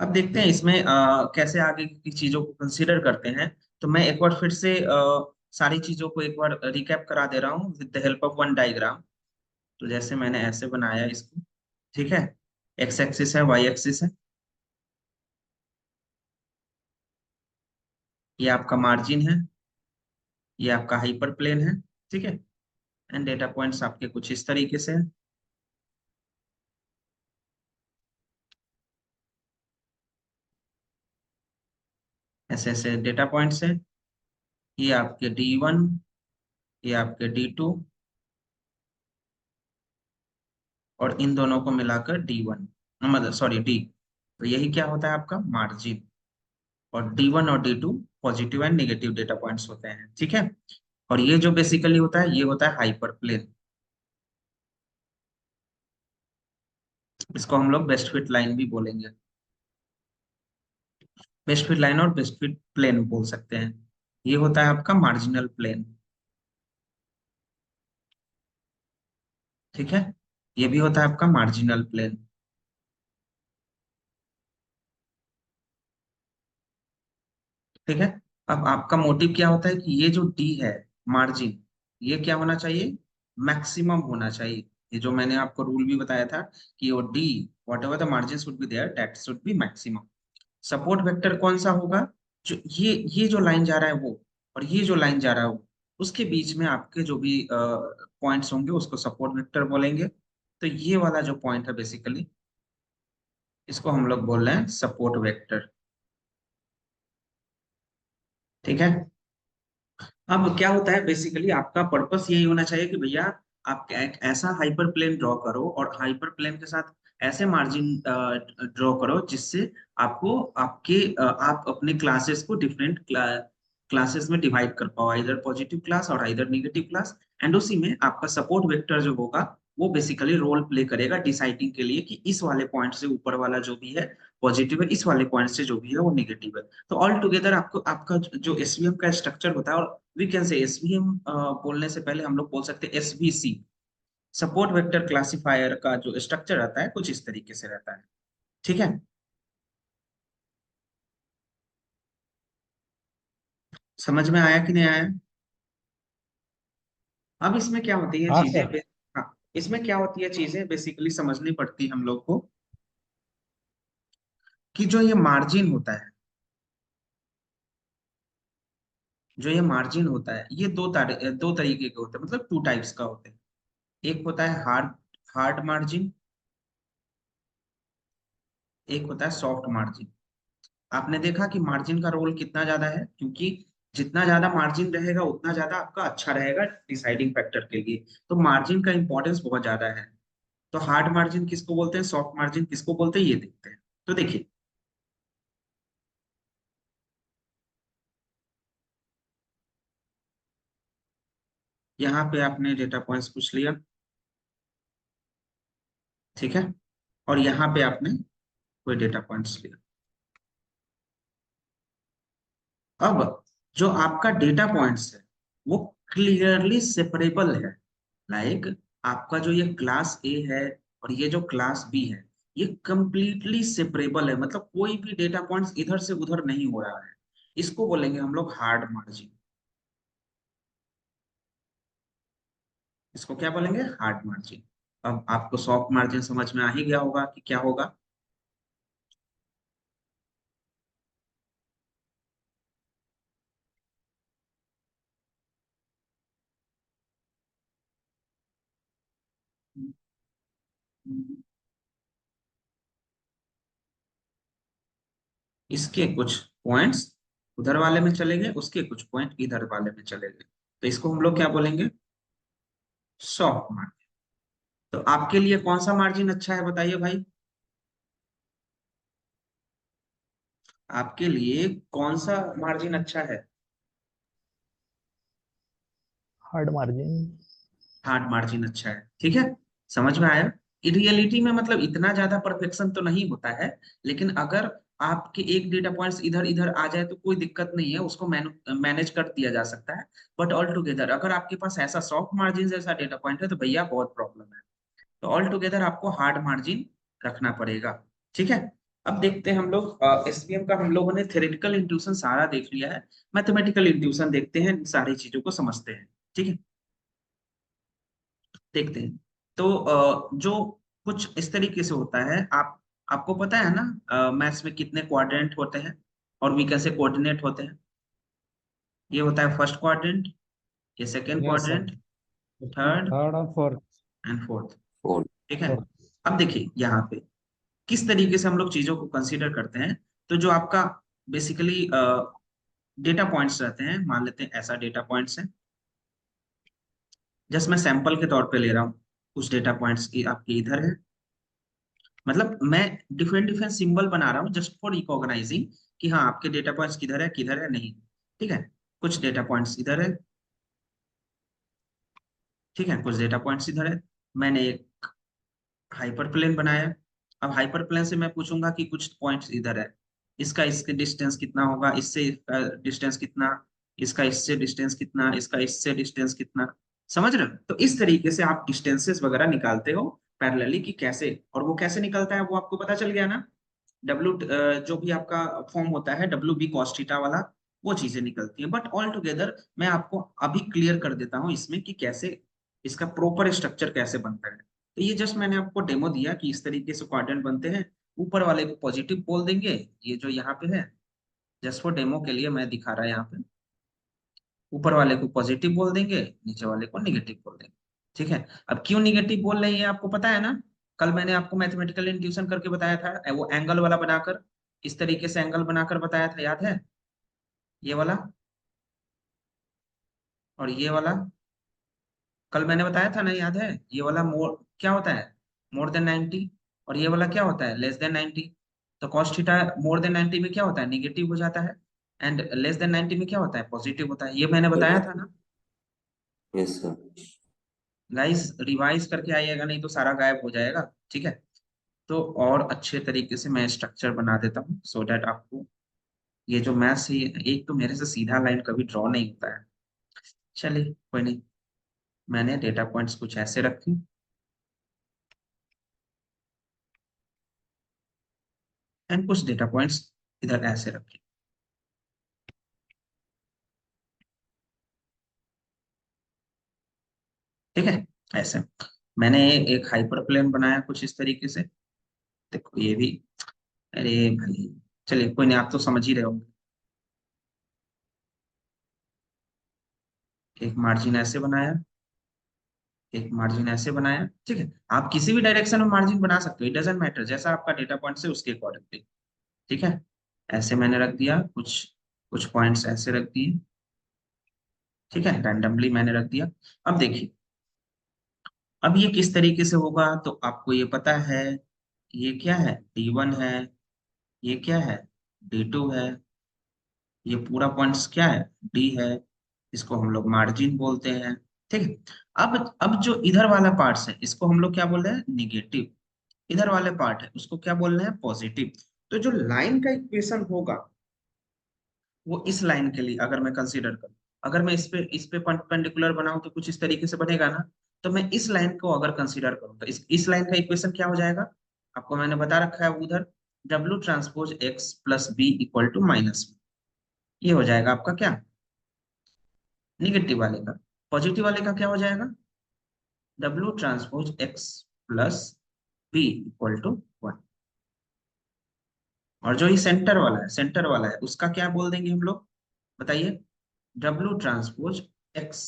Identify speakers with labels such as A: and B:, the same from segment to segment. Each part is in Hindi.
A: अब देखते हैं इसमें कैसे आगे की चीजों को कंसीडर करते हैं। तो मैं एक बार फिर से सारी चीजों को एक बार रिकैप करा दे रहा हूँ with the help of one diagram. तो जैसे मैंने ऐसे बनाया इसको, ठीक है। एक्स एक्सिस है, वाई एक्सिस है, ये आपका मार्जिन है, ये आपका हाइपर प्लेन है, ठीक है। एंड डेटा पॉइंट्स आपके कुछ इस तरीके से हैं। ऐसे ऐसे डेटा पॉइंट्स हैं। ये आपके D1, ये आपके D2, और इन दोनों को मिलाकर D1, मतलब सॉरी डी। तो यही क्या होता है आपका मार्जिन। और D1 और D2 positive and negative data points होते हैं, ठीक है। और ये जो बेसिकली होता है, ये होता है हाइपर प्लेन। इसको हम लोग बेस्ट फिट लाइन भी बोलेंगे। बेस्ट फिट लाइन और बेस्ट फिट प्लेन बोल सकते हैं। ये होता है आपका मार्जिनल प्लेन, ठीक है। ये भी होता है आपका मार्जिनल प्लेन, ठीक है। अब आपका मोटिव क्या होता है कि ये जो डी है, मार्जिन, ये क्या होना चाहिए, मैक्सिमम होना चाहिए। ये जो मैंने आपको रूल भी बताया था कि वो D, whatever the margin should be there, that should be maximum. Support vector कौन सा होगा, जो ये जो लाइन जा रहा है वो, और ये जो लाइन जा रहा है वो, उसके बीच में आपके जो भी पॉइंट्स होंगे उसको सपोर्ट वेक्टर बोलेंगे। तो ये वाला जो पॉइंट है बेसिकली, इसको हम लोग बोल रहे हैं सपोर्ट वेक्टर, ठीक है। अब क्या होता है बेसिकली, आपका पर्पस यही होना चाहिए कि भैया आप एक ऐसा हाइपर प्लेन ड्रॉ करो, और हाइपर प्लेन के साथ ऐसे मार्जिन ड्रॉ करो जिससे आपको आप अपने क्लासेस को डिफरेंट क्लासेस में डिवाइड कर पाओ, इधर पॉजिटिव क्लास और इधर नेगेटिव क्लास। एंड उसी में आपका सपोर्ट वेक्टर जो होगा, वो बेसिकली रोल प्ले करेगा डिसाइडिंग के लिए कि इस वाले पॉइंट से ऊपर वाला जो भी है पॉजिटिव है, इस वाले पॉइंट से जो भी है वो नेगेटिव है। तो ऑल टुगेदर आपको आपका जो एसवीएम का स्ट्रक्चर होता है, और वी कैन से एसवीएम बोलने से पहले हम लोग बोल सकते हैं एसवीसी, सपोर्ट वेक्टर क्लासिफायर का जो स्ट्रक्चर रहता है कुछ इस तरीके से रहता है, ठीक है। समझ में आया कि नहीं आया। अब इसमें क्या होती है
B: हाँ
A: चीजें
B: सर।
A: हाँ, इसमें क्या होती है चीजें बेसिकली समझनी पड़ती है हम लोग को, कि जो ये मार्जिन होता है, जो ये मार्जिन होता है, ये दो तरीके के होते हैं, मतलब टू टाइप्स का होते हैं। एक होता है हार्ड हार्ड मार्जिन, एक होता है सॉफ्ट मार्जिन। आपने देखा कि मार्जिन का रोल कितना ज्यादा है, क्योंकि जितना ज्यादा मार्जिन रहेगा उतना ज्यादा आपका अच्छा रहेगा डिसाइडिंग फैक्टर के लिए। तो मार्जिन का इंपॉर्टेंस बहुत ज्यादा है। तो हार्ड मार्जिन किसको बोलते हैं, सॉफ्ट मार्जिन किसको बोलते हैं, ये देखते हैं। तो देखिए, यहाँ पे आपने डेटा पॉइंट्स पूछ लिया, ठीक है। और यहाँ पे आपने कोई डेटा पॉइंट्स लिया। अब जो आपका डेटा पॉइंट्स है वो क्लियरली सेपरेबल है। लाइक आपका जो ये क्लास ए है और ये जो क्लास बी है, ये कंप्लीटली सेपरेबल है, मतलब कोई भी डेटा पॉइंट्स इधर से उधर नहीं हो रहा है। इसको बोलेंगे हम लोग हार्ड मार्जिन। इसको क्या बोलेंगे, हार्ड मार्जिन। अब आपको सॉफ्ट मार्जिन समझ में आ ही गया होगा कि क्या होगा। इसके कुछ पॉइंट्स उधर वाले में चले गए, उसके कुछ पॉइंट इधर वाले में चले गए, तो इसको हम लोग क्या बोलेंगे, सॉफ्ट मार्जिन। तो आपके लिए कौन सा मार्जिन अच्छा है बताइए भाई। आपके लिए कौन सा मार्जिन अच्छा है।
B: Hard margin.
A: हार्ड मार्जिन अच्छा है, ठीक है। समझ में आया। रियलिटी में मतलब इतना ज्यादा परफेक्शन तो नहीं होता है, लेकिन अगर आपके एक डेटा पॉइंट्स इधर इधर आ जाए तो कोई दिक्कत नहीं है, उसको मैनेज कर दिया जा सकता है। बट ऑल टुगेदर अगर आपके पास ऐसा सॉफ्ट मार्जिन जैसा डेटा पॉइंट है तो भैया बहुत प्रॉब्लम है। तो ऑल टुगेदर आपको हार्ड मार्जिन रखना पड़ेगा, ठीक है। अब देखते हैं हम लोग एसवीएम का, हम लोगों ने थ्योरेटिकल इंट्यूशन सारा देख लिया है, मैथमेटिकल इंट्यूशन देखते हैं, इन सारी चीजों को समझते हैं। ठीक है, देखते हैं। तो जो कुछ इस तरीके से होता है, आपको पता है ना मैथ्स में कितने क्वाड्रेंट होते हैं और भी कैसे कोऑर्डिनेट होते हैं? ये होता है फर्स्ट क्वाड्रेंट, ये second
C: yes sir.
A: Quadrant, third
C: third और फोर्थ।
A: And fourth.
D: फोर।
A: ठीक है।
C: फोर्थ।
A: अब देखिए यहाँ पे किस तरीके से हम लोग चीजों को कंसीडर करते हैं। तो जो आपका बेसिकली डेटा पॉइंट्स रहते हैं, मान लेते हैं ऐसा डेटा पॉइंट्स है, जस्ट मैं सैंपल के तौर पे ले रहा हूँ, कुछ डेटा पॉइंट्स की आपके इधर है, मतलब मैं डिफरेंट डिफरेंट सिंबल बना रहा हूँ जस्ट फॉर रिकॉग्नाइजिंग कि हाँ आपके डेटा पॉइंट्स किधर है नहीं। ठीक है, कुछ डेटा पॉइंट्स इधर है, ठीक है, कुछ डेटा पॉइंट्स इधर है। मैंने एक हाइपर प्लेन बनाया। अब हाइपर प्लेन से मैं पूछूंगा कि कुछ पॉइंट्स इधर है, इसका इसके डिस्टेंस कितना होगा, इससे डिस्टेंस कितना, इसका इससे डिस्टेंस कितना, इसका इससे डिस्टेंस कितना। समझ रहे हो? तो इस तरीके से आप डिस्टेंसेस वगैरह निकालते हो पैरेलली कि कैसे, और वो कैसे निकलता है वो आपको पता चल गया ना। डब्ल्यू जो भी आपका फॉर्म होता है डब्ल्यू बी कॉस थीटा वाला, वो चीजें निकलती है। बट ऑल टुगेदर मैं आपको अभी क्लियर कर देता हूँ इसमें कि कैसे इसका प्रॉपर स्ट्रक्चर कैसे बनता है। तो ये जस्ट मैंने आपको डेमो दिया कि इस तरीके से क्वाड्रेंट बनते हैं। ऊपर वाले को पॉजिटिव बोल देंगे, ये जो यहाँ पे है, जस्ट फॉर डेमो के लिए मैं दिखा रहा है यहाँ पे। ऊपर वाले को पॉजिटिव बोल देंगे, नीचे वाले को निगेटिव बोल देंगे। ठीक है। अब क्यों निगेटिव बोल रहे हैं ये आपको पता है ना? कल मैंने आपको मैथमेटिकल इंट्यूशन करके बताया था, वो एंगल वाला बनाकर, इस तरीके से एंगल बनाकर बताया था, याद है? ये वाला और ये वाला, कल मैंने बताया था ना, याद है? ये वाला मोर क्या होता है, मोर देन 90, और ये वाला क्या होता है, लेस देन 90। तो कॉस थीटा मोर देन 90 में क्या होता है, निगेटिव हो जाता है, एंड लेस देन 90 में क्या होता है, पॉजिटिव होता है। ये मैंने बताया था ना।
D: Yes sir.
A: गाइस रिवाइज करके आइएगा, नहीं तो सारा गायब हो जाएगा। ठीक है। तो और अच्छे तरीके से मैं स्ट्रक्चर बना देता हूँ सो डैट आपको, ये जो मैथ्स है एक तो मेरे से सीधा लाइन कभी ड्रॉ नहीं होता है। चलिए कोई नहीं, मैंने डेटा पॉइंट्स कुछ ऐसे रखे, एंड कुछ डेटा पॉइंट्स इधर ऐसे रखे। ठीक है, ऐसे मैंने एक हाइपर प्लेन बनाया कुछ इस तरीके से। देखो ये भी, अरे भाई चलिए कोई नहीं, आप तो समझ ही रहे होंगे। एक मार्जिन ऐसे बनाया, एक मार्जिन ऐसे बनाया। ठीक है, आप किसी भी डायरेक्शन में मार्जिन बना सकते हो, इट डजेंट मैटर, जैसा आपका डेटा पॉइंट है उसके अकॉर्डिंगली। ठीक है, ऐसे मैंने रख दिया, कुछ कुछ पॉइंट्स ऐसे रख दिए। ठीक है, रैंडमली मैंने रख दिया। अब देखिए, अब ये किस तरीके से होगा, तो आपको ये पता है, ये क्या है, D1 है, ये क्या है, D2 है, ये पूरा पॉइंट्स क्या है, डी है, इसको हम लोग मार्जिन बोलते हैं। ठीक है। अब जो इधर वाला पार्ट है इसको हम लोग क्या बोल रहे हैं, निगेटिव। इधर वाले पार्ट है उसको क्या बोल रहे हैं, पॉजिटिव। तो जो लाइन का इक्वेशन होगा वो इस लाइन के लिए अगर मैं कंसीडर करूं, अगर मैं इस पे परपेंडिकुलर बनाऊं तो कुछ इस तरीके से बनेगा ना। तो मैं इस लाइन को अगर कंसीडर करूं तो इस लाइन का इक्वेशन क्या हो जाएगा, आपको मैंने बता रखा है उधर, W transpose X plus B equal to minus. ये हो जाएगा आपका क्या, निगेटिव वाले का। पॉजिटिव वाले का क्या हो जाएगा, W transpose X plus B equal to 1। और जो ये सेंटर वाला है उसका क्या बोल देंगे हम लोग, बताइए, W transpose X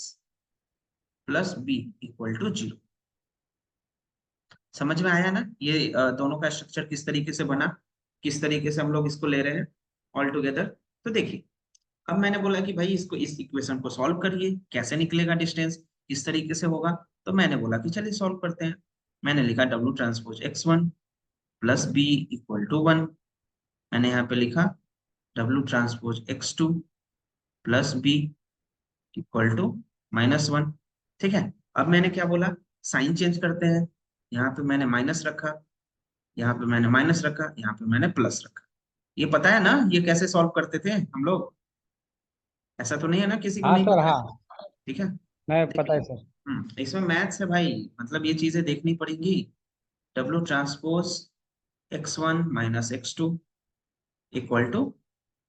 A: plus B equal to 0। समझ में आया ना ये दोनों का स्ट्रक्चर किस तरीके से बना, किस तरीके से हम लोग इसको ले रहे हैं ऑल टुगेदर। तो देखिए, अब मैंने बोला कि भाई इसको, इस इक्वेशन को सॉल्व करिए, कैसे निकलेगा डिस्टेंस, किस तरीके से होगा। तो मैंने बोला कि चलिए सॉल्व करते हैं। मैंने लिखा W transpose x1 plus B equal to 1। मैंने यहाँ पे लिखा W transpose x2 plus B equal to -1। ठीक है। अब मैंने क्या बोला, साइन चेंज करते हैं, यहाँ पे मैंने माइनस रखा, यहाँ पे मैंने माइनस रखा, यहाँ पे मैंने प्लस रखा। ये पता है ना ये कैसे सॉल्व करते थे हम लोग, ऐसा तो नहीं है ना किसी को
C: हाँ
A: नहीं
C: सर
A: पता है?
C: हाँ।
A: ठीक है।
C: नहीं पता
A: देखिए,
C: है सर।
A: इसमें मैथ्स है भाई, मतलब ये चीजें देखनी पड़ेंगी। W transpose x1 minus x2 equal to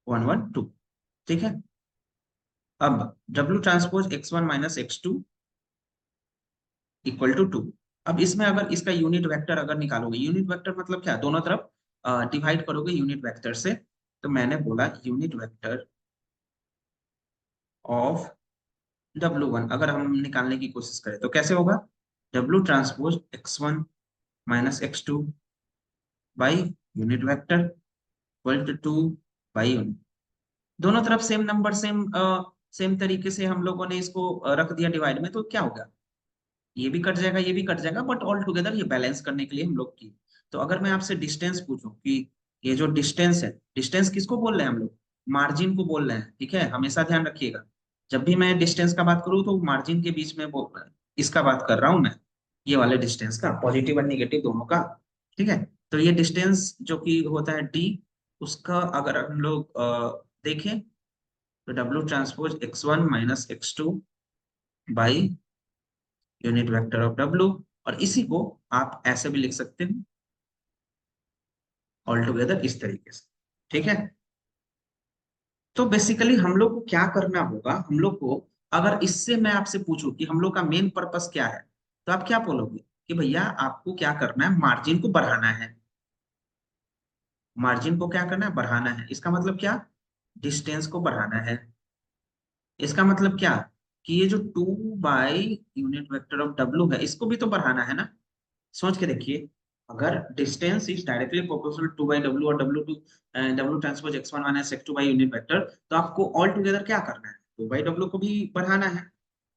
A: 112। ठीक है। अब W transpose x1 minus x2 equal to 2। अब इसमें अगर इसका यूनिट वेक्टर अगर निकालोगे, यूनिट वेक्टर मतलब क्या, दोनों तरफ डिवाइड करोगे यूनिट वेक्टर से, तो मैंने बोला यूनिट वेक्टर ऑफ W1 अगर हम निकालने की कोशिश करें तो कैसे होगा, W transpose x1 minus x2 by unit vector equal to 2 by unit. दोनों तरफ सेम नंबर, सेम तरीके से हम लोगों ने इसको रख दिया डिवाइड में, तो क्या होगा, ये भी कट जाएगा, ये भी कट जाएगा, बट ऑल टुगेदर ये बैलेंस करने के लिए हम लोग की। तो अगर मैं आपसे डिस्टेंस पूछूं कि ये जो डिस्टेंस है, डिस्टेंस किसको बोल रहे हैं हम लोग, मार्जिन को बोल रहे हैं। ठीक है, हमेशा ध्यान रखिएगा, जब भी मैं डिस्टेंस का बात करूँ तो मार्जिन के बीच में बोल इसका बात कर रहा हूँ मैं, ये वाले डिस्टेंस का, पॉजिटिव और निगेटिव दोनों का। ठीक है। तो ये डिस्टेंस जो कि होता है डी, उसका अगर हम लोग देखें तो W transpose x1 minus x2 by unit vector of W, और इसी को आप ऐसे भी लिख सकते हैं ऑल टुगेदर इस तरीके से। ठीक है। तो बेसिकली हम लोग को क्या करना होगा, हम लोग को अगर इससे मैं आपसे पूछूं कि हम लोग का मेन पर्पस क्या है, तो आप क्या बोलोगे कि भैया आपको क्या करना है, मार्जिन को बढ़ाना है। मार्जिन को क्या करना है, बढ़ाना है। इसका मतलब क्या, डिस्टेंस को बढ़ाना है। इसका मतलब क्या, कि ये जो 2 by unit vector of W है, इसको भी तो बढ़ाना है ना। सोच के देखिए, अगर distance is directly proportional 2/W और W transpose x1 minus x2 by unit vector, तो आपको ऑल टुगेदर क्या करना है, 2/W को भी बढ़ाना है।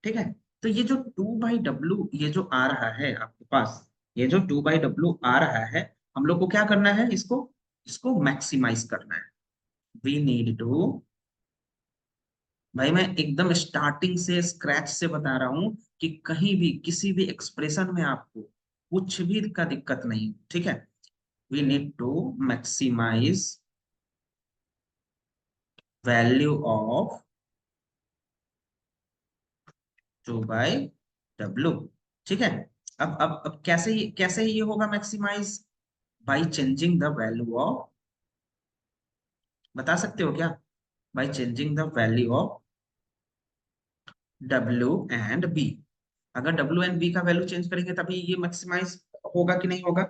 A: ठीक है। तो ये जो 2/W ये जो आ रहा है आपके पास, ये जो 2/W आ रहा है, हम लोग को क्या करना है, इसको इसको मैक्सिमाइज करना है। वी नीड टू, भाई मैं एकदम स्टार्टिंग से स्क्रैच से बता रहा हूं कि कहीं भी किसी भी एक्सप्रेशन में आपको कुछ भी का दिक्कत नहीं। ठीक है। We need to maximize value of 2/W। ठीक है। अब कैसे ये होगा maximize, by changing the value of, बता सकते हो क्या, by changing the value of W and B। अगर W एंड B का वैल्यू चेंज करेंगे तभी ये मैक्सिमाइज होगा कि नहीं होगा।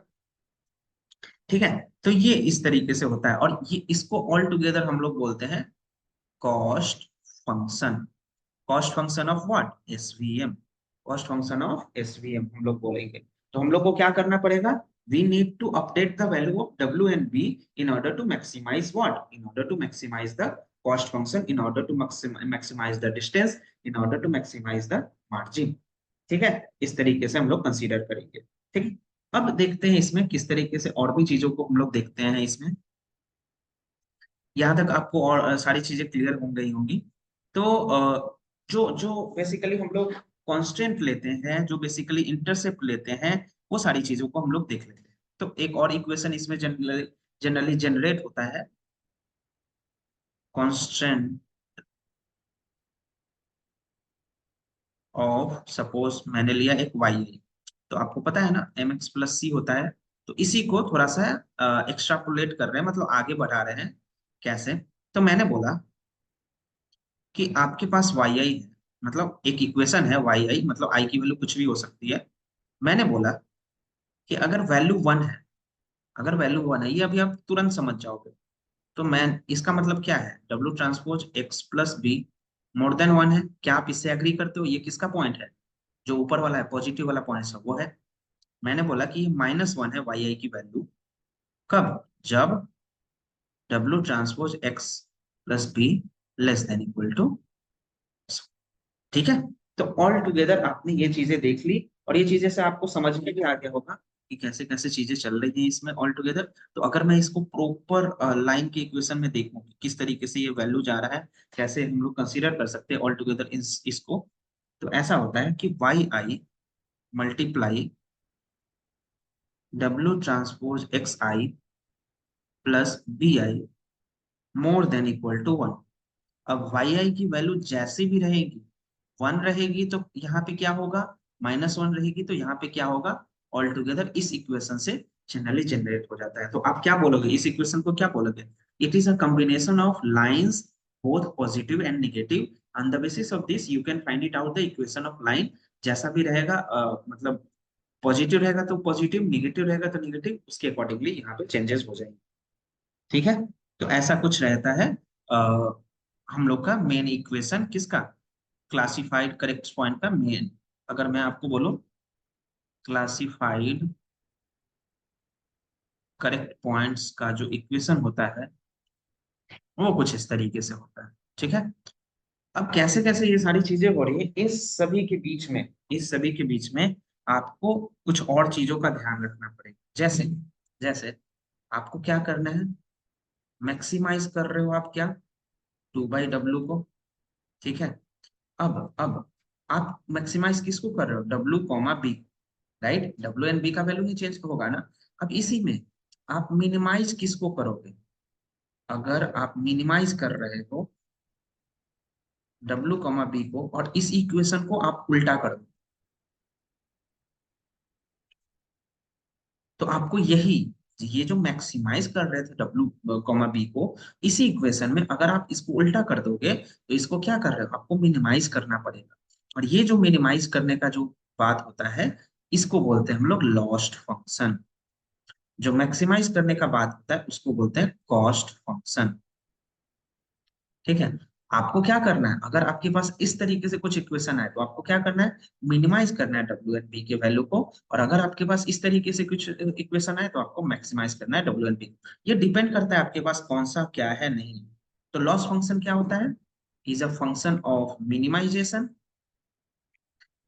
A: ठीक है। तो ये इस तरीके से होता है, और ये इसको ऑल टुगेदर हम लोग बोलते हैं cost function. Cost function of what, SVM. Cost function of SVM हम लोग बोलेंगे। तो हम लोग को क्या करना पड़ेगा, we need to update the value of W and B in order to maximize what, in order to maximize the cost function, in order to maximize the distance, in order to maximize the margin। ठीक है, इस तरीके से हम लोग कंसीडर करेंगे। ठीक है। अब देखते हैं इसमें किस तरीके से और भी चीजों को हम लोग देखते हैं इसमें। यहाँ तक आपको और सारी चीजें क्लियर हो गई होंगी। तो जो जो बेसिकली हम लोग कांस्टेंट लेते हैं, जो बेसिकली इंटरसेप्ट लेते हैं, वो सारी चीजों को हम लोग देख लेते हैं। तो एक और इक्वेशन इसमें जनरली जनरेट होता है, कांस्टेंट ऑफ, सपोज मैंने लिया एक y, तो आपको पता है ना mx प्लस सी होता है। तो इसी को थोड़ा सा एक्स्ट्रापोलेट कर रहे हैं, मतलब आगे बढ़ा रहे हैं। कैसे, तो मैंने बोला कि आपके पास yi है, मतलब एक इक्वेशन है yi, मतलब i की वैल्यू कुछ भी हो सकती है। मैंने बोला कि अगर वैल्यू 1 है, अगर वैल्यू 1 है, ये अभी आप तुरंत समझ जाओगे। तो मैं, इसका मतलब क्या है, W transpose x plus be more than 1 है। क्या आप इससे एग्री करते हो, ये किसका पॉइंट है, जो ऊपर वाला है, पॉजिटिव वाला पॉइंट है वो है। मैंने बोला कि ये -1 है yi की वैल्यू, कब, जब W transpose x plus B less than equal to. ठीक है। तो ऑल टुगेदर आपने ये चीजें देख ली, और ये चीजें से आपको समझ में भी आ गया होगा कि कैसे कैसे चीजें चल रही हैं इसमें ऑल टुगेदर। तो अगर मैं इसको प्रॉपर लाइन के इक्वेशन में देखूं कि किस तरीके से ये वैल्यू जा रहा है, कैसे हम लोग कंसीडर कर सकते हैं ऑल टुगेदर इसको, तो ऐसा होता है कि Y I multiply W transpose X I plus B I more than equal to 1। अब वाई आई की वैल्यू जैसी भी रहेगी, 1 रहेगी तो यहाँ पे क्या होगा, -1 रहेगी तो यहाँ पे क्या होगा, ऑल टुगेदर इस इक्वेशन से जनरली जनरेट हो जाता है। तो आप क्या बोलोगे इस इक्वेशन को, क्या बोलोगे? It is a combination of lines both positive and negative, on the basis of this you can find it out the equation of line. जैसा भी रहेगा मतलब पॉजिटिव रहेगा तो पॉजिटिव, नेगेटिव रहेगा तो नेगेटिव, उसके अकॉर्डिंगली यहाँ पे चेंजेस हो जाएंगे। ठीक है, तो ऐसा कुछ रहता है हम लोग का मेन इक्वेशन किसका, क्लासिफाइड करेक्ट पॉइंट का मेन। अगर मैं आपको बोलूं क्लासिफाइड करेक्ट पॉइंट्स का जो इक्वेशन होता है वो कुछ इस तरीके से होता है। ठीक है, अब कैसे कैसे ये सारी चीजें हो रही है, इस सभी के बीच में आपको कुछ और चीजों का ध्यान रखना पड़ेगा। जैसे जैसे आपको क्या करना है, मैक्सिमाइज कर रहे हो आप क्या, 2/W को। ठीक है, अब आप मैक्सिमाइज किसको कर रहे हो, W, right, W and B का वैल्यू ही चेंज होगा ना। अब इसी में आप मिनिमाइज किसको करोगे, अगर आप मिनिमाइज कर रहे हो W, B को, और इस इक्वेशन को आप उल्टा कर दो, तो आपको यही, ये जो मैक्सिमाइज कर रहे थे W, B को, इसी इक्वेशन में अगर आप इसको उल्टा कर दोगे तो इसको क्या कर रहे हो, आपको मिनिमाइज करना पड़ेगा। और ये जो मिनिमाइज करने का जो बात होता है, इसको बोलते हैं हम लोग लॉस्ट फंक्शन। जो मैक्सिमाइज करने का बात होता है उसको बोलते हैं कॉस्ट फंक्शन। ठीक है, आपको क्या करना है, अगर आपके पास इस तरीके से कुछ इक्वेशन है तो आपको क्या करना है, मिनिमाइज करना है W एंड B के वैल्यू को। और अगर आपके पास इस तरीके से कुछ इक्वेशन है तो आपको मैक्सिमाइज करना है W एंड B। ये डिपेंड करता है आपके पास कौन सा क्या है नहीं। तो लॉस फंक्शन क्या होता है, is a function of minimization,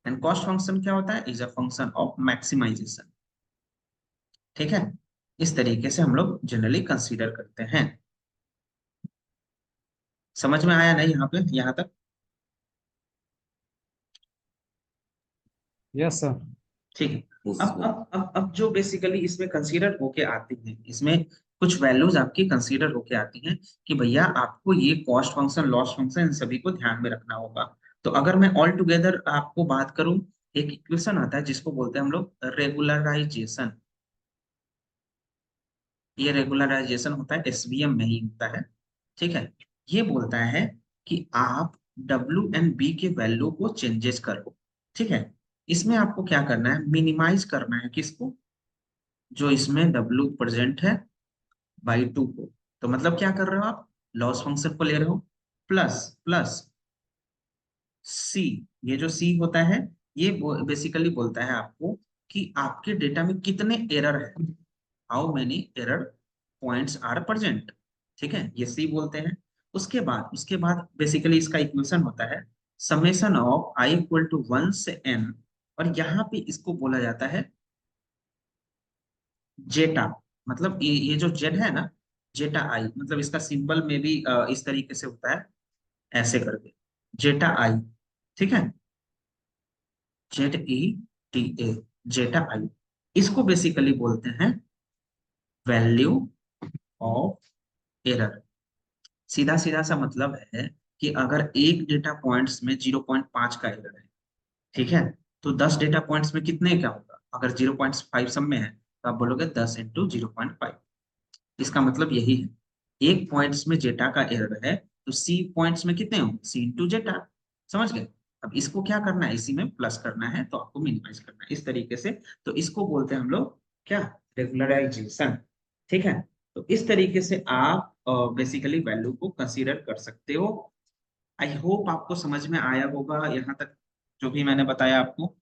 A: and cost function क्या होता है, is a function of maximization. ठीक है, इस तरीके से हम लोग जनरली कंसीडर करते हैं। समझ में आया नहीं यहाँ पे, यहाँ तक?
B: Yes sir.
A: ठीक है,
D: यस
A: अब
D: सर।
A: अब अब अब जो बेसिकली इसमें कंसीडर होके आती हैं, इसमें कुछ वैल्यूज आपकी कंसीडर होके आती हैं कि भैया आपको ये कॉस्ट फंक्शन, लॉस फंक्शन, इन सभी को ध्यान में रखना होगा। तो अगर मैं ऑल टुगेदर आपको बात करूं, एक इक्वेशन आता है जिसको बोलते हैं हम लोग रेगुलराइजेशन। ये रेगुलराइजेशन होता है एसवीएम में ही होता है। ठीक है, ये बोलता है कि आप W एंड B के वैल्यू को चेंजेस करो। ठीक है, इसमें आपको क्या करना है, मिनिमाइज करना है किसको, जो इसमें W प्रेजेंट है बाई 2 को। तो मतलब क्या कर रहे हो आप, लॉस फंक्शन को ले रहे हो, प्लस प्लस C। ये जो C होता है, ये बेसिकली बोलता है आपको कि आपके डेटा में कितने एरर है, how many error points are present. ठीक है, ये C बोलते हैं। उसके बाद बेसिकली इसका इक्वेशन होता है समेशन ऑफ I = 1 से n, और यहाँ पे इसको बोला जाता है जेटा। मतलब ये जो जेड है ना, जेटा आई, मतलब इसका सिंबल में भी इस तरीके से होता है, ऐसे करके, जेटा आई। ठीक है, ZETA, जेटा आई, इसको बेसिकली बोलते हैं वैल्यू ऑफ एरर। सीधा सीधा सा मतलब है कि अगर एक डेटा पॉइंट्स में 0.5 का एरर है, ठीक है, तो 10 डेटा पॉइंट्स में कितने क्या होगा, अगर 0.5 सब में है तो आप बोलोगे 10 × 0.5। इसका मतलब यही है, एक पॉइंट्स में जेटा का एरर है तो C पॉइंट्स में कितने होंगे, C × जेटा। समझ गए? अब इसको क्या करना है, इसी में प्लस करना है, तो आपको मिनिमाइज करना है इस तरीके से। तो इसको बोलते हैं हम लोग क्या, रेगुलराइजेशन। ठीक है, तो इस तरीके से आप बेसिकली वैल्यू को कंसीडर कर सकते हो। आई होप आपको समझ में आया होगा यहाँ तक, जो भी मैंने बताया आपको।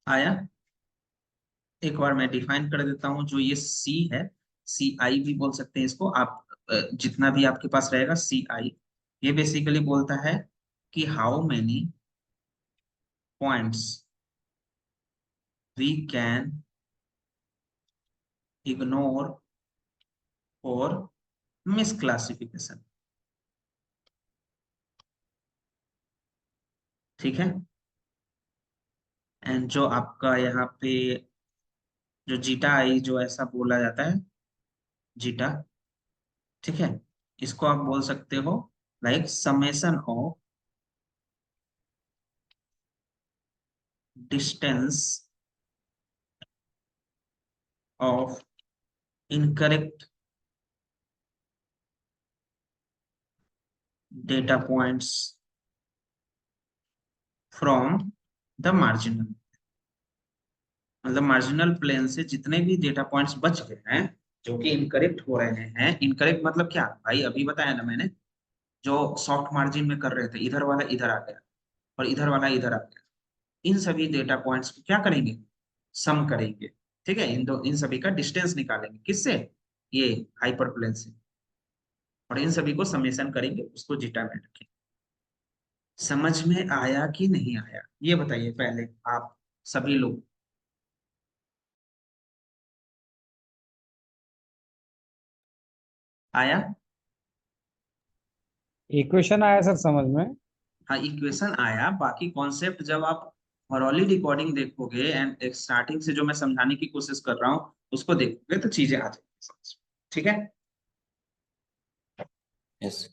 A: आया? एक बार मैं डिफाइन कर देता हूँ, जो ये C है, CI भी बोल सकते हैं इसको आप, जितना भी आपके पास रहेगा CI, ये बेसिकली बोलता है कि how many points we can ignore और मिस क्लासिफिकेशन। ठीक है, एंड जो आपका यहाँ पे जो जीटा आई जो ऐसा बोला जाता है, जीटा, ठीक है, इसको आप बोल सकते हो like summation of distance of incorrect data points from the marginal, मतलब मार्जिनल प्लेन से जितने भी डेटा पॉइंट्स बच गए हैं जो कि इनकरेक्ट हो रहे हैं, इनकरेक्ट मतलब क्या भाई, अभी बताया ना मैंने, जो सॉफ्ट मार्जिन में कर रहे थे, इधर वाला इधर आ गया और इधर वाला इधर आ गया, इन सभी डेटा पॉइंट्स को क्या करेंगे, सम करेंगे। ठीक है, इन सभी का डिस्टेंस निकालेंगे, किससे, ये हाइपर प्लेन से, और इन सभी को समेशन करेंगे, उसको जीटा में रखेंगे। समझ में आया कि नहीं आया, ये बताइए पहले आप सभी लोग। आया?
C: इक्वेशन आया सर समझ में।
A: हाँ, इक्वेशन आया, बाकी कॉन्सेप्ट जब आप थॉरली रिकॉर्डिंग देखोगे एंड स्टार्टिंग से जो मैं समझाने की कोशिश कर रहा हूँ उसको देखोगे तो चीजें आ जाएंगी समझ में। ठीक है?
D: यस।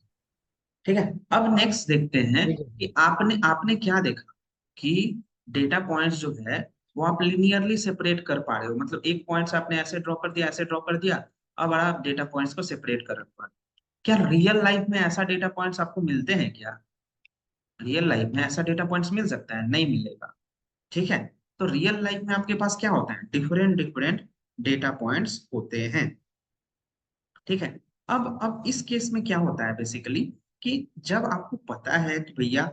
A: ठीक है, अब नेक्स्ट देखते हैं
C: ठीक है
A: कि आपने आपने क्या देखा कि डेटा पॉइंट्स जो है वो आप लिनियरली सेपरेट कर पा रहे हो, मतलब एक पॉइंट्स आपने ऐसे ड्रॉ कर दिया, ऐसे ड्रॉ कर दिया, अब आप डेटा पॉइंट्स को सेपरेट कर पा रहे हो। क्या रियल लाइफ में ऐसा डेटा पॉइंट्स आपको मिलते हैं क्या? रियल लाइफ में ऐसा डेटा पॉइंट्स मिल सकता है? नहीं मिलेगा। ठीक है, तो रियल लाइफ में आपके पास क्या होता है, डिफरेंट डिफरेंट डेटा पॉइंट्स होते हैं। ठीक है, अब इस केस में क्या होता है बेसिकली कि जब आपको पता है कि भैया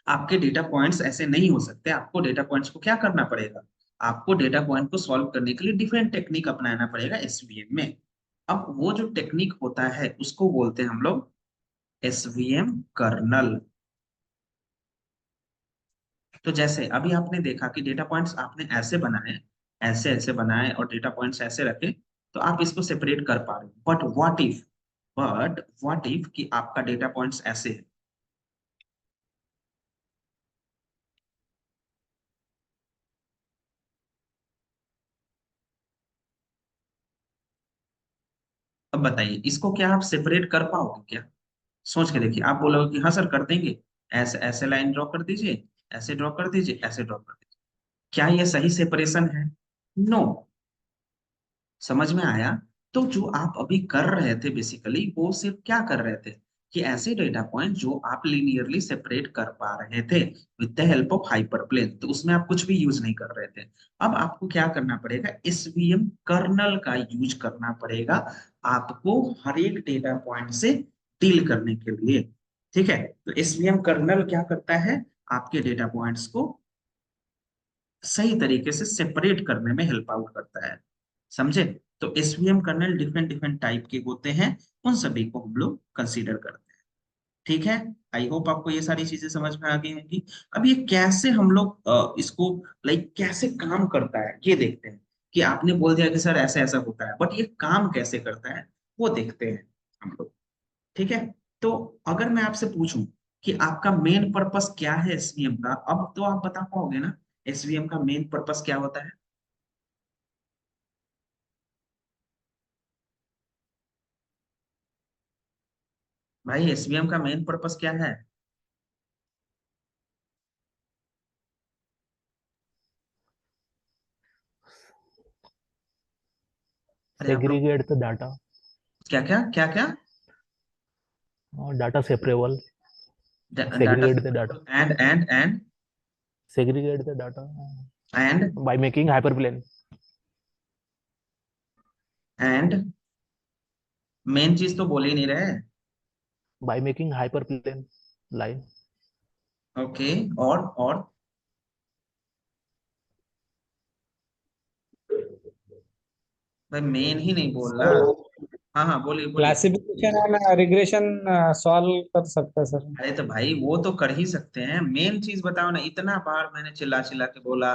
A: आपके डेटा पॉइंट्स ऐसे नहीं हो सकते, आपको डेटा पॉइंट्स को क्या करना पड़ेगा, आपको डेटा पॉइंट को सॉल्व करने के लिए डिफरेंट टेक्निक अपनाना पड़ेगा एसवीएम में। अब वो जो टेक्निक होता है उसको बोलते हैं हम लोग एसवीएम कर्नल। तो जैसे अभी आपने देखा कि डेटा पॉइंट्स आपने ऐसे बनाए, ऐसे ऐसे बनाए और डेटा पॉइंट्स ऐसे रखे, तो आप इसको सेपरेट कर पा रहे हो। बट व्हाट इफ कि आपका डेटा पॉइंट्स ऐसे है, अब बताइए इसको क्या आप सेपरेट कर पाओगे क्या? सोच के देखिए, आप बोलोगे कि हाँ सर कर देंगे, ऐसे ऐसे लाइन ड्रॉ कर दीजिए, ऐसे ड्रॉ कर दीजिए, ऐसे ड्रॉ कर दीजिए, क्या ये सही सेपरेशन है? नो। समझ में आया? तो जो आप अभी कर रहे थे बेसिकली वो सिर्फ क्या कर रहे थे कि ऐसे डेटा पॉइंट जो आप लीनियरली सेपरेट कर पा रहे थे with the help of hyperplane, तो उसमें आप कुछ भी यूज नहीं कर रहे थे। अब आपको क्या करना पड़ेगा, एसवीएम कर्नल का यूज करना पड़ेगा आपको हर एक डेटा पॉइंट से डील करने के लिए। ठीक है, तो एसवीएम कर्नल क्या करता है, आपके डेटा पॉइंट्स को सही तरीके से सेपरेट करने में हेल्प आउट करता है। समझे? तो SVM kernel different different type के होते हैं, उन सभी को हम लोग कंसीडर करते हैं। ठीक है, आई होप आपको ये सारी चीजें समझ में आ गई होंगी। अब ये कैसे हम लोग इसको लाइक कैसे काम करता है ये देखते हैं। कि आपने बोल दिया कि सर ऐसा ऐसा होता है, बट ये काम कैसे करता है वो देखते हैं हम लोग। ठीक है, तो अगर मैं आपसे पूछूं कि आपका मेन पर्पस क्या है एसवीएम का, अब तो आप बता पाओगे ना एसवीएम का मेन पर्पस क्या होता है? भाई एसवीएम का मेन पर्पस क्या है? अरे आप लोग,
B: segregate the data,
A: क्या क्या क्या क्या?
B: data separable,
A: data
B: segregate the data,
A: separable and
B: segregate the data
A: and
B: by making hyperplane,
A: and main चीज तो बोल ही नहीं रहे।
B: by making hyperplane line.
A: Okay, और भाई मेन ही नहीं बोल रहा। हाँ हाँ, बोलिए बोलिए।
C: क्लासिफिकेशन एंड रिग्रेशन सॉल्व कर सकते हैं सर।
A: अरे तो भाई वो तो कर ही सकते हैं, मेन चीज बताओ ना, इतना बार मैंने चिल्ला चिल्ला के बोला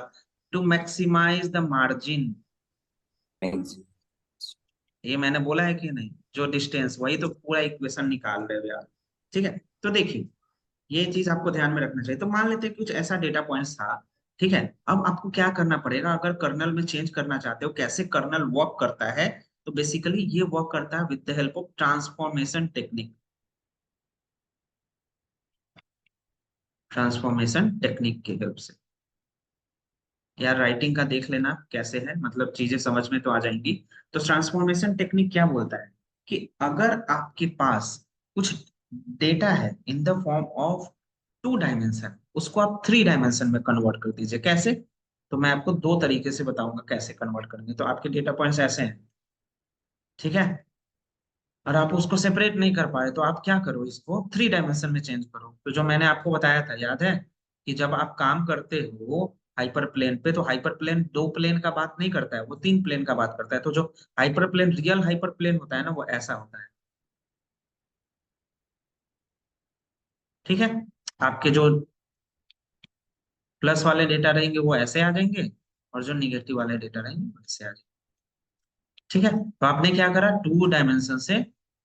A: to maximize the margin.
D: Thanks.
A: ये मैंने बोला है कि नहीं, जो डिस्टेंस वही तो पूरा इक्वेशन निकाल रहे हो यार। ठीक है, तो देखिए ये चीज आपको ध्यान में रखना चाहिए। तो मान लेते हैं कुछ ऐसा डेटा पॉइंट्स था। ठीक है, अब आपको क्या करना पड़ेगा, अगर कर्नल में चेंज करना चाहते हो कैसे कर्नल वर्क करता है, तो बेसिकली ये वर्क करता है with the help of transformation technique. Transformation technique के हेल्प से। यार राइटिंग का देख लेना कैसे है, मतलब चीजें समझ में तो आ जाएंगी। तो ट्रांसफॉर्मेशन टेक्निक क्या बोलता है कि अगर आपके पास कुछ डेटा है in the form of 2 dimension, उसको आप 3 डायमेंशन में कन्वर्ट कर दीजिए। कैसे? तो मैं आपको 2 तरीके से बताऊंगा कैसे कन्वर्ट करेंगे। तो आपके डेटा पॉइंट्स ऐसे हैं, ठीक है, और आप उसको सेपरेट नहीं कर पाए तो आप क्या करो, इसको 3 डायमेंशन में चेंज करो। तो जो मैंने आपको बताया था याद है कि जब आप काम करते हो हाइपर प्लेन पे, तो हाइपर प्लेन 2 प्लेन का बात नहीं करता है, वो 3 प्लेन का बात करता है। तो जो hyperplane, real hyperplane होता है ना, वो ऐसा होता है, ठीक है। आपके जो प्लस वाले डेटा रहेंगे वो ऐसे आ जाएंगे, और जो निगेटिव वाले डेटा रहेंगे वो ऐसे आ जाएंगे, ठीक है। तो आपने क्या करा, 2 डायमेंशन से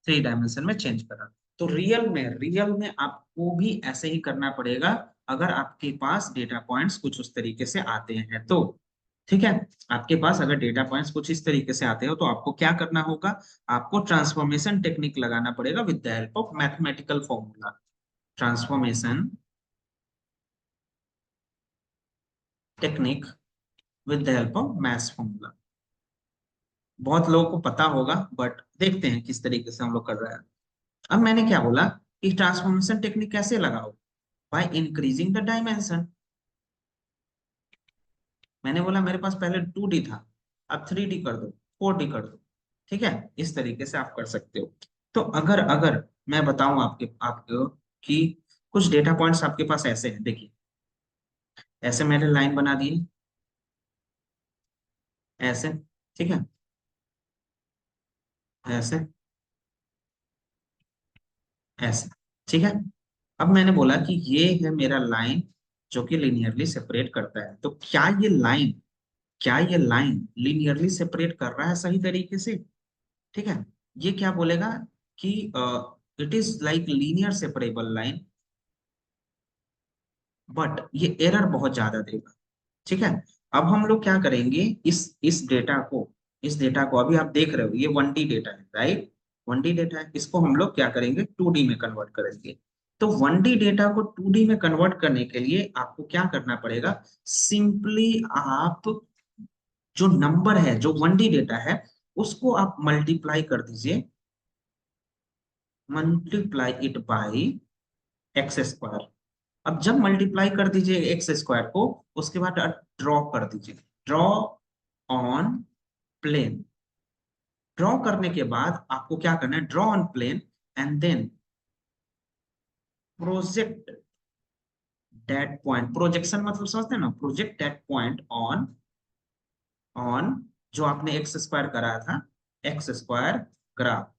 A: 3 डायमेंशन में चेंज करा। तो रियल में आपको भी ऐसे ही करना पड़ेगा, अगर आपके पास डेटा पॉइंट्स कुछ उस तरीके से आते हैं तो, ठीक है। आपके पास अगर डेटा पॉइंट्स कुछ इस तरीके से आते हो तो आपको क्या करना होगा, आपको ट्रांसफॉर्मेशन टेक्निक लगाना पड़ेगा with the help of mathematical formula. Transformation technique with the help of maths formula. बहुत लोगों को पता होगा, बट देखते हैं किस तरीके से हम लोग कर रहे हैं। अब मैंने क्या बोला कि ट्रांसफॉर्मेशन टेक्निक कैसे लगाओ, बाय इंक्रीजिंग द डायमेंशन। मैंने बोला मेरे पास पहले 2D था, अब 3D कर दो, 4D कर दो, ठीक है। इस तरीके से आप कर सकते हो। तो अगर अगर मैं बताऊं आपके आपको कि कुछ डेटा पॉइंट्स आपके पास ऐसे हैं, देखिए ऐसे मैंने लाइन बना दी है, ऐसे, ठीक है, ऐसे, ऐसे, ठीक है। अब मैंने बोला कि ये है मेरा लाइन जो कि लीनियरली सेपरेट करता है। तो क्या ये लाइन लीनियरली सेपरेट कर रहा है सही तरीके से, ठीक है। ये क्या बोलेगा कि it is like linear separable line, but ये एरर बहुत ज्यादा देगा, ठीक है। अब हम लोग क्या करेंगे, इस डेटा को अभी आप देख रहे हो, ये 1D डेटा है, राइट। 1D डेटा है, इसको हम लोग क्या करेंगे, 2D में कन्वर्ट करेंगे। तो 1D डेटा को 2D में कन्वर्ट करने के लिए आपको क्या करना पड़ेगा, सिंपली आप जो नंबर है, जो 1D डेटा है, उसको आप मल्टीप्लाई कर दीजिए, multiply it by x square. अब जब मल्टीप्लाई कर दीजिए एक्स स्क्वायर को, उसके बाद ड्रॉ कर दीजिए, ड्रॉ ऑन प्लेन। ड्रॉ करने के बाद आपको क्या करना है, draw on plane and then project that point. Projection मतलब समझते हैं ना, project that point on on जो आपने एक्स स्क्वायर कराया था, एक्स स्क्वायर ग्राफ,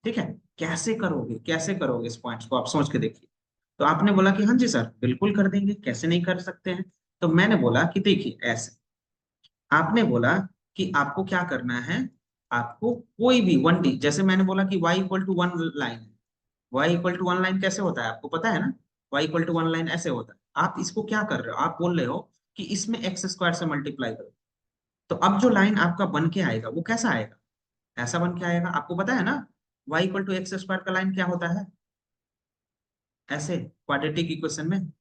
A: ठीक है। कैसे करोगे इस पॉइंट्स को, आप सोच के देखिए। तो आपने बोला कि हाँ जी सर बिल्कुल कर देंगे, कैसे नहीं कर सकते हैं। तो मैंने बोला कि देखिए ऐसे, आपने बोला कि आपको क्या करना है, आपको कोई भी 1D, जैसे मैंने बोला कि y इक्वल टू 1 लाइन है। y इक्वल टू 1 लाइन कैसे होता है आपको पता है ना, y इक्वल टू 1 लाइन ऐसे होता है। आप इसको क्या कर रहे हो, आप बोल रहे हो कि इसमें एक्स स्क्वायर से मल्टीप्लाई करो। तो अब जो लाइन आपका बन के आएगा वो कैसा आएगा, ऐसा बन के आएगा। आपको पता है ना y equal to X square का लाइन क्या होता है, ऐसे क्वाड्रेटिक इक्वेशन में,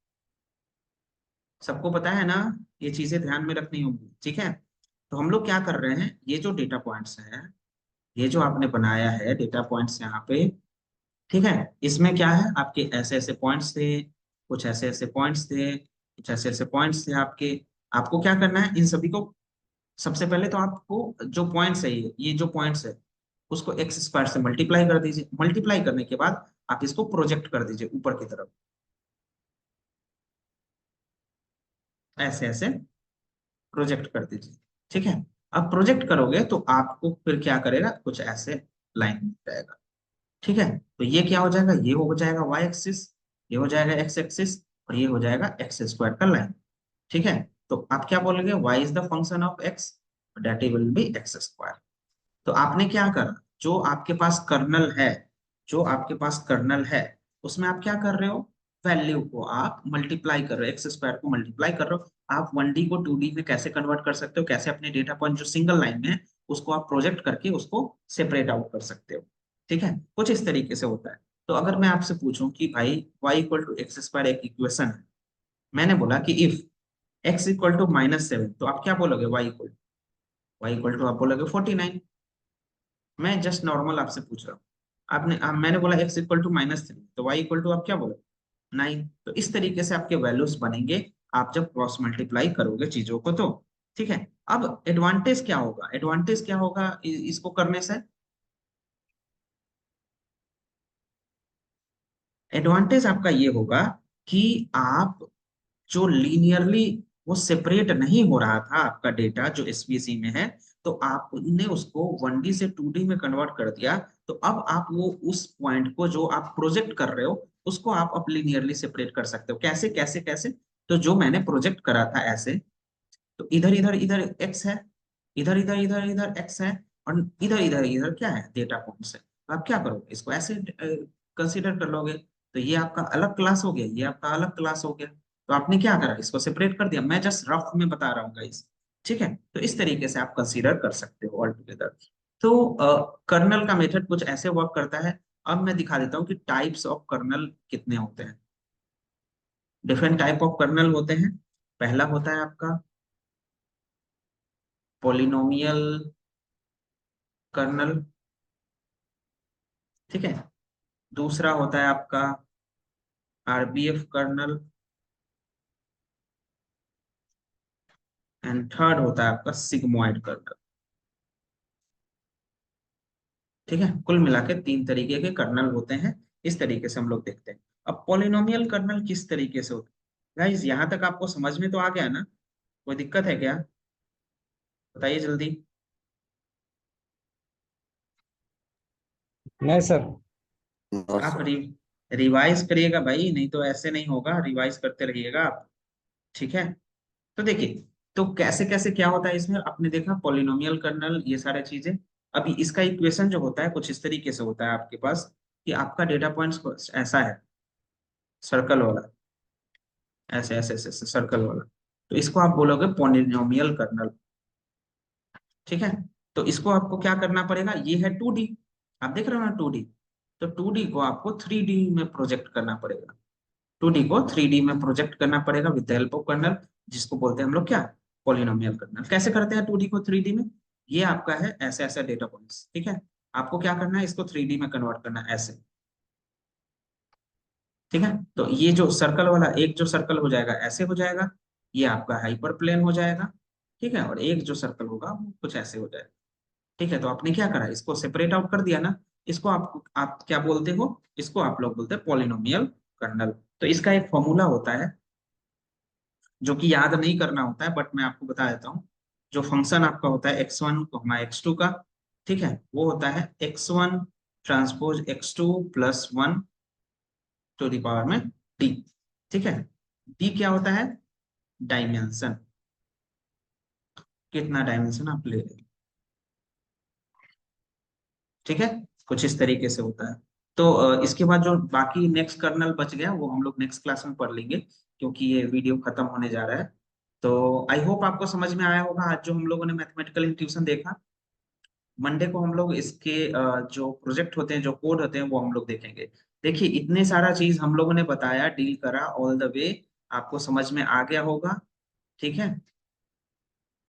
A: सबको पता है ना। ये चीजें ध्यान में रखनी होगी, ठीक है। तो हम लोग क्या कर रहे हैं, ये जो डेटा पॉइंट्स है, ये जो आपने बनाया है डेटा पॉइंट्स यहाँ पे, ठीक है, इसमें क्या है, आपके ऐसे ऐसे पॉइंट्स थे, कुछ ऐसे ऐसे पॉइंट्स थे, कुछ ऐसे ऐसे पॉइंट्स थे आपके। आपको क्या करना है, इन सभी को, सबसे पहले तो आपको जो पॉइंट्स है, ये जो पॉइंट्स है, उसको एक्स स्क्वायर से मल्टीप्लाई कर दीजिए। मल्टीप्लाई करने के बाद आप इसको प्रोजेक्ट कर दीजिए ऊपर की तरफ, ऐसे ऐसे प्रोजेक्ट कर दीजिए, ठीक है। अब प्रोजेक्ट करोगे तो आपको फिर क्या करेगा, कुछ ऐसे लाइन मिल जाएगा, ठीक है। तो ये क्या हो जाएगा, ये हो जाएगा वाई एक्सिस, ये हो जाएगा एक्स एक्सिस, और ये हो जाएगा एक्स स्क्वायर का लाइन, ठीक है। तो आप क्या बोलोगे, y is the function of x, that will be x square. तो आपने क्या करा, जो आपके पास कर्नल है, जो आपके पास कर्नल है, उसमें आप क्या कर रहे हो, वैल्यू को आप मल्टीप्लाई कर रहे हो, एक्स स्क्वायर को मल्टीप्लाई कर रहे हो। आप 1D को 2D में कैसे कन्वर्ट कर सकते हो, कैसे अपने डेटा पॉइंट जो सिंगल लाइन में है उसको आप प्रोजेक्ट करके उसको सेपरेट आउट कर सकते हो, ठीक है। कुछ इस तरीके से होता है। तो अगर मैं आपसे पूछूं कि भाई y equal to X square एक इक्वेशन है, मैंने बोला कि इफ x इक्वल टू -7, तो आप क्या बोलोगे, y इक्वल टू आप बोलोगे 49। मैं जस्ट नॉर्मल आपसे पूछ रहा हूँ। मैंने बोला x इक्वल टू -3, तो y इक्वल टू आप क्या बोलोगे, 9। तो इस तरीके से आपके वैल्यूज बनेंगे आप जब क्रॉस मल्टीप्लाई करोगे चीजों को तो। ठीक है, अब एडवांटेज क्या होगा, एडवांटेज क्या होगा इसको करने से, एडवांटेज आपका ये होगा कि आप जो लीनियरली वो सेपरेट नहीं हो रहा था आपका डेटा जो एसवीसी में है, तो आपने उसको 1D से 2D में कन्वर्ट कर दिया। तो अब आप वो उस पॉइंट को जो आप प्रोजेक्ट कर रहे हो उसको आप अब लीनियरली सेपरेट कर सकते हो। कैसे कैसे कैसे, तो जो मैंने प्रोजेक्ट करा था ऐसे, तो इधर इधर इधर एक्स है, इधर इधर इधर इधर एक्स है, और इधर इधर इधर क्या है, डेटा पॉइंट्स है। तो आप क्या करोगे, इसको ऐसे कंसीडर कर लोगे। तो ये आपका अलग क्लास हो गया, ये आपका अलग क्लास हो गया। तो आपने क्या करा, इसको सेपरेट कर दिया। मैं जस्ट रफ में बता रहा हूँ गाइस। ठीक है, तो इस तरीके से आप कंसीडर कर सकते हो ऑल टुगेदर। तो कर्नल का मेथड कुछ ऐसे वर्क करता है। अब मैं दिखा देता हूँ कि टाइप्स ऑफ कर्नल कितने होते हैं। डिफरेंट टाइप ऑफ कर्नल होते हैं। पहला होता है आपका पॉलिनोमियल कर्नल। ठीक है, दूसरा होता है आपका आरबीएफ कर्नल, एंड थर्ड होता है आपका सिग्मोइड कर्नल। ठीक है, कुल मिला के 3 तरीके के कर्नल होते हैं। इस तरीके से हम लोग देखते हैं। अब पॉलिनोमियल कर्नल किस तरीके से होता है गाइस, यहां तक आपको समझ में तो आ गया ना, कोई दिक्कत है क्या, बताइए जल्दी।
C: नहीं सर।
D: No,
A: आप
D: sir.
A: रिवाइज करिएगा भाई, नहीं तो ऐसे नहीं होगा, रिवाइज करते रहिएगा आप। ठीक है, तो देखिए, तो कैसे कैसे क्या होता है इसमें, आपने देखा पॉलिनोमियल कर्नल ये सारे चीजें। अभी इसका इक्वेशन जो होता है कुछ इस तरीके से होता है आपके पास, कि आपका डेटा पॉइंट्स ऐसा है, सर्कल वाला, ऐसे ऐसे ऐसे ऐसे सर्कल वाला। तो इसको आप बोलोगे पॉलिनोमियल कर्नल। ठीक है, तो इसको आपको क्या करना पड़ेगा, ये है 2D, आप देख रहे हो ना 2D। तो 2D को आपको 3D में प्रोजेक्ट करना पड़ेगा। 2D को 3D में प्रोजेक्ट करना पड़ेगा with the help of kernel, जिसको बोलते हैं हम लोग क्या, पॉलिनोमियल कर्नल। कैसे करते हैं 2D को 3D में, ये आपका है ऐसे ऐसे डेटा पॉइंट्स। ठीक है, आपको क्या करना है, इसको 3D में कन्वर्ट करना है ऐसे। ठीक है, तो ये जो सर्कल वाला एक जो सर्कल हो जाएगा ऐसे हो जाएगा, ये आपका हाइपर प्लेन हो जाएगा। ठीक है, और एक जो सर्कल होगा वो कुछ ऐसे हो जाएगा। ठीक है, तो आपने क्या करा, इसको सेपरेट आउट कर दिया ना। इसको आप क्या बोलते हो, इसको आप लोग बोलते हैं पॉलिनोमियल कर्नल। तो इसका एक फॉर्मूला होता है जो कि याद नहीं करना होता है, बट मैं आपको बता देता हूँ। जो फंक्शन आपका होता है x1 x2 का, ठीक है, वो होता है x1 transpose x2 plus 1 to the power में d। ठीक है, d क्या होता है, डायमेंशन, कितना डायमेंशन आप ले रहे हो। ठीक है, कुछ इस तरीके से होता है। तो इसके बाद जो बाकी नेक्स्ट कर्नल बच गया वो हम लोग नेक्स्ट क्लास में पढ़ लेंगे, क्योंकि ये वीडियो खत्म होने जा रहा है। तो आई होप आपको समझ में आया होगा आज जो हम लोगों ने मैथमेटिकल इंट्यूशन देखा। मंडे को हम लोग इसके जो प्रोजेक्ट होते हैं, जो कोड होते हैं, वो हम लोग देखेंगे। देखिए, इतने सारा चीज हम लोगों ने बताया, डील करा ऑल द वे, आपको समझ में आ गया होगा। ठीक है,